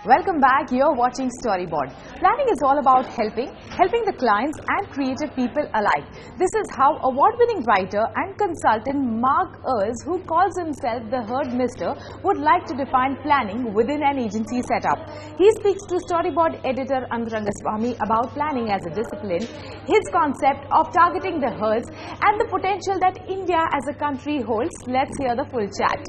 Welcome back. You're watching Storyboard. Planning is all about helping the clients and creative people alike. This is how award-winning writer and consultant Mark Earls, who calls himself the Herdmeister, would like to define planning within an agency setup. He speaks to Storyboard Editor Anant Rangaswami about planning as a discipline, his concept of targeting the herds, and the potential that India as a country holds. Let's hear the full chat.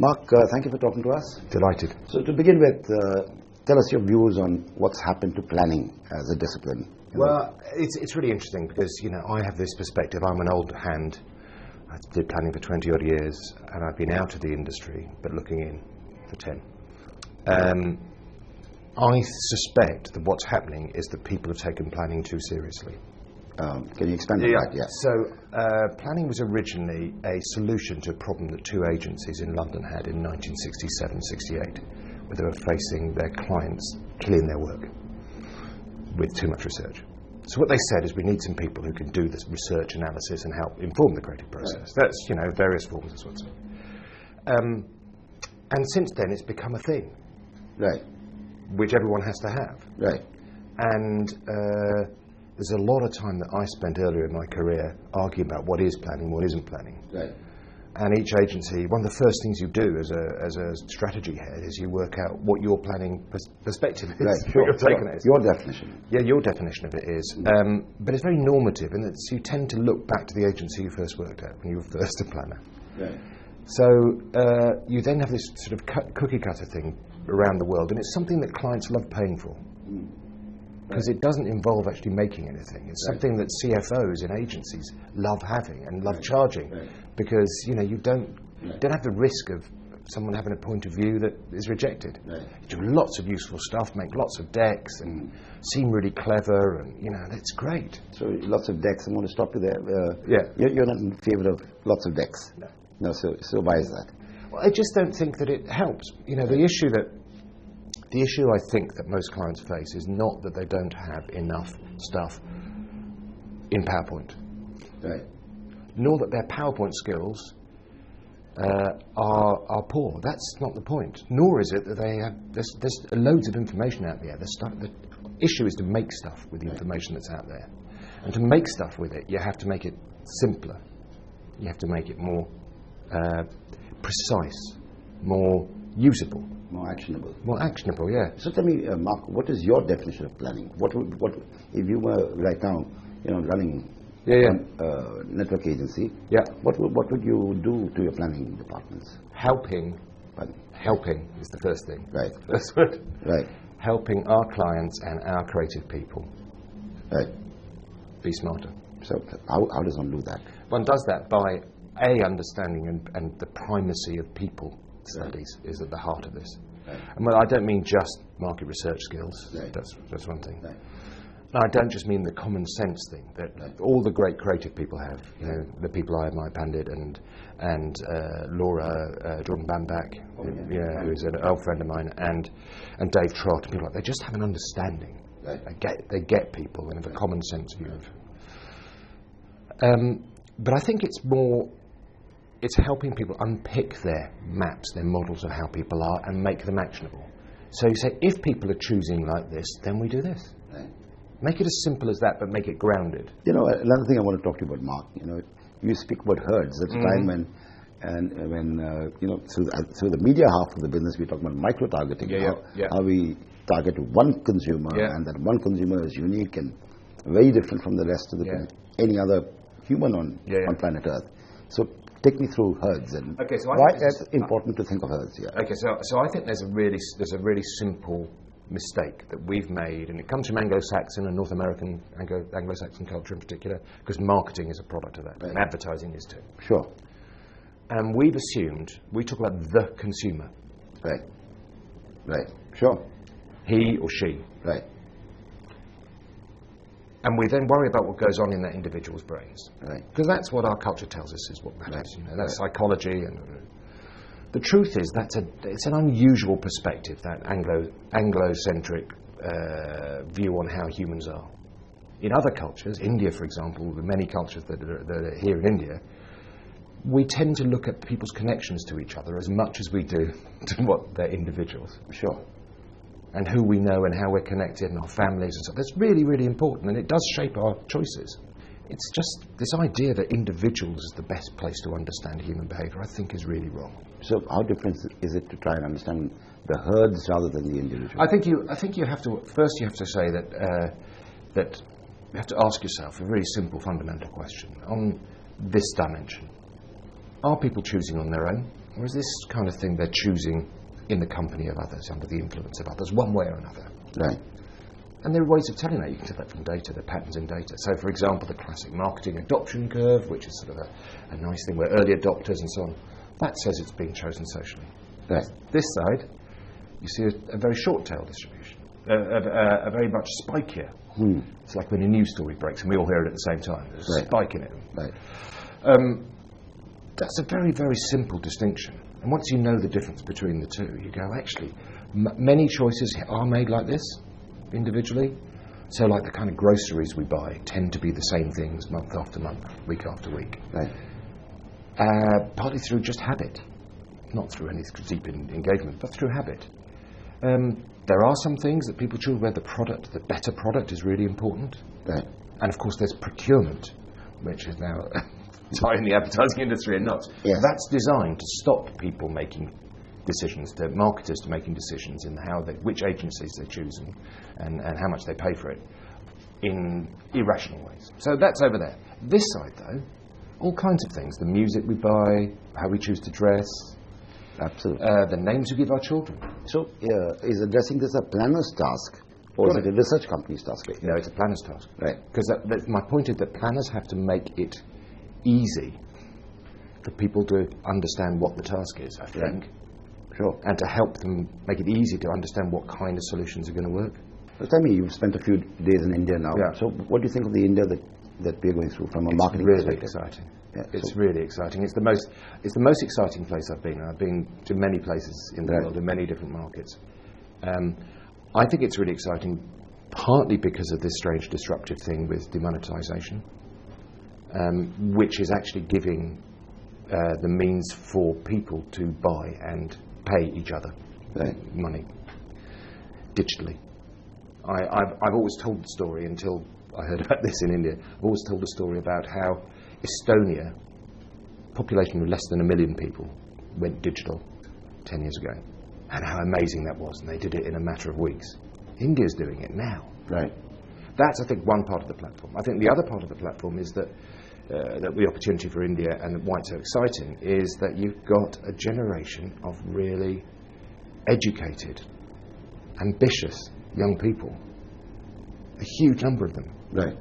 Mark, thank you for talking to us. Delighted. So to begin with, tell us your views on what's happened to planning as a discipline. Well, it's really interesting because, I have this perspective. I'm an old hand. I did planning for 20 odd years and I've been out of the industry, but looking in for 10. I suspect that what's happening is that people have taken planning too seriously. Can you expand on that? Yeah. So planning was originally a solution to a problem that two agencies in London had in 1967-68, where they were facing their clients killing their work with too much research. So what they said is we need some people who can do this research analysis and help inform the creative process. Right. That's, various forms of sorts. And since then it's become a thing. Right. Which everyone has to have. Right. And there's a lot of time that I spent earlier in my career arguing about what is planning, what isn't planning. Right. And each agency, one of the first things you do as a strategy head is you work out what your planning perspective is. Right, sure. Your definition. Yeah, your definition of it is. But it's very normative, and you tend to look back to the agency you first worked at when you were first a planner. Right. So you then have this sort of cookie cutter thing around the world, and it's something that clients love paying for. Because it doesn't involve actually making anything. It's something that CFOs in agencies love having and love charging, because you don't have the risk of someone having a point of view that is rejected. You do lots of useful stuff, make lots of decks, and seem really clever, and that's great. So lots of decks. I'm going to stop you there. Yeah, you're not in favour of lots of decks. No. So why is that? Well, I just don't think that it helps. The issue I think that most clients face is not that they don't have enough stuff in PowerPoint, right? Nor that their PowerPoint skills are poor. That's not the point. Nor is it that they have there's loads of information out there. The issue is to make stuff with the information that's out there, and to make stuff with it, you have to make it simpler. You have to make it more precise, more usable. More actionable. More actionable, yeah. So tell me, Mark, what is your definition of planning? What if you were right now, running a network agency? Yeah. What would you do to your planning departments? Helping is the first thing. Right. That's what. Right. Helping our clients and our creative people. Right. Be smarter. So how does one do that? One does that by understanding and the primacy of people. Studies is at the heart of this. Right. And I don't mean just market research skills. Right. That's one thing. Right. And I don't just mean the common sense thing that all the great creative people have. The people I admire, Pandit and Laura Jordan Bambach, who's an old friend of mine, and Dave Trott, and people like they just have an understanding. Right. They get people and have a common sense view of. But I think it's helping people unpick their maps, their models of how people are, and make them actionable. So you say, if people are choosing like this, then we do this. Right. Make it as simple as that, but make it grounded. Another thing I want to talk to you about, Mark. You speak about herds. That's a time when through the media half of the business, we talk about micro-targeting. How we target one consumer, and that one consumer is unique and very different from the rest of any other human on planet Earth. So take me through herds and why it's important to think of herds here. Okay, so I think there's a really simple mistake that we've made, and it comes from Anglo-Saxon and North American Anglo-Saxon culture in particular, because marketing is a product of that, and advertising is too. Sure. And we talk about the consumer. Right. Right. Sure. He or she. Right. And we then worry about what goes on in that individual's brains. Right. Because that's what our culture tells us is what matters. That's psychology. And the truth is it's an unusual perspective, that Anglo-centric view on how humans are. In other cultures, India, for example, the many cultures that are here in India, we tend to look at people's connections to each other as much as we do to what they're individuals. Sure. And who we know and how we're connected and our families and stuff. That's really, really important, and it does shape our choices. It's just this idea that individuals is the best place to understand human behaviour, I think, is really wrong. So how different is it to try and understand the herds rather than the individual? I think you have to, first you have to say that that you have to ask yourself a very simple fundamental question on this dimension. Are people choosing on their own, or is this kind of thing they're choosing in the company of others, under the influence of others, one way or another? Right. And there are ways of telling that. You can tell that from data, the patterns in data. So, for example, the classic marketing adoption curve, which is sort of a nice thing where early adopters and so on, that says it's being chosen socially. Right. This side, you see a very short tail distribution, a very much spikier. It's like when a news story breaks and we all hear it at the same time. There's a spike in it. Right. That's a very, very simple distinction. And once you know the difference between the two, you go, actually, many choices are made like this, individually. So like the kind of groceries we buy tend to be the same things month after month, week after week. Right. Partly through just habit, not through any deep engagement, but through habit. There are some things that people choose where the better product is really important. Right. And of course there's procurement, which is now in the advertising industry and not. Yes. That's designed to stop people making decisions, to marketers to making decisions in which agencies they choose and how much they pay for it in irrational ways. So that's over there. This side, though, all kinds of things. The music we buy, how we choose to dress. Absolutely. The names we give our children. So is addressing this a planner's task, or is it a research company's task? No, it's a planner's task. Right. Because my point is that planners have to make it easy for people to understand what the task is, I think. Right. Sure. And to help them make it easy to understand what kind of solutions are going to work. So tell me, you've spent a few days in India now. Yeah. So what do you think of the India that we're going through from a marketing perspective? It's really exciting. Yeah, it's really exciting. It's the most exciting place I've been. I've been to many places in the world, in many different markets. I think it's really exciting, partly because of this strange disruptive thing with demonetization, which is actually giving the means for people to buy and pay each other money digitally. I've always told the story until I heard about this in India. I've always told the story about how Estonia, population of less than 1 million people, went digital 10 years ago, and how amazing that was, and they did it in a matter of weeks. India's doing it now. Right. That's, I think, one part of the platform. I think the other part of the platform is that the opportunity for India and why it's so exciting is that you've got a generation of really educated, ambitious young people. A huge number of them. Right.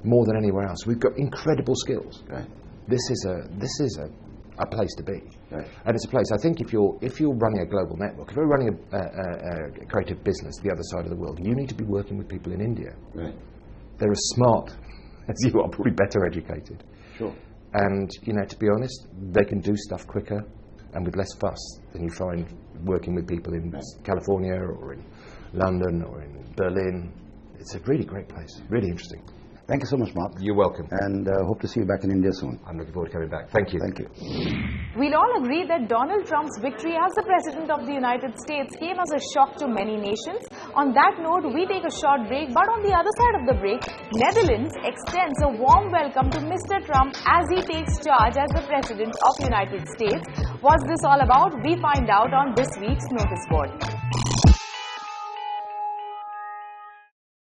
More than anywhere else. We've got incredible skills. Right. This is a place to be. Right. And it's a place, I think, if you're running a global network, if you're running a creative business the other side of the world, you need to be working with people in India. Right. They're as smart as you are, probably better educated. Sure. And, to be honest, they can do stuff quicker and with less fuss than you find working with people in California or in London or in Berlin. It's a really great place, really interesting. Thank you so much, Mark. You're welcome. And hope to see you back in India soon. I'm looking forward to coming back. Thank you. Thank you. We'll all agree that Donald Trump's victory as the President of the United States came as a shock to many nations. On that note, we take a short break, but on the other side of the break, Netherlands extends a warm welcome to Mr. Trump as he takes charge as the President of the United States. What's this all about? We find out on this week's notice board.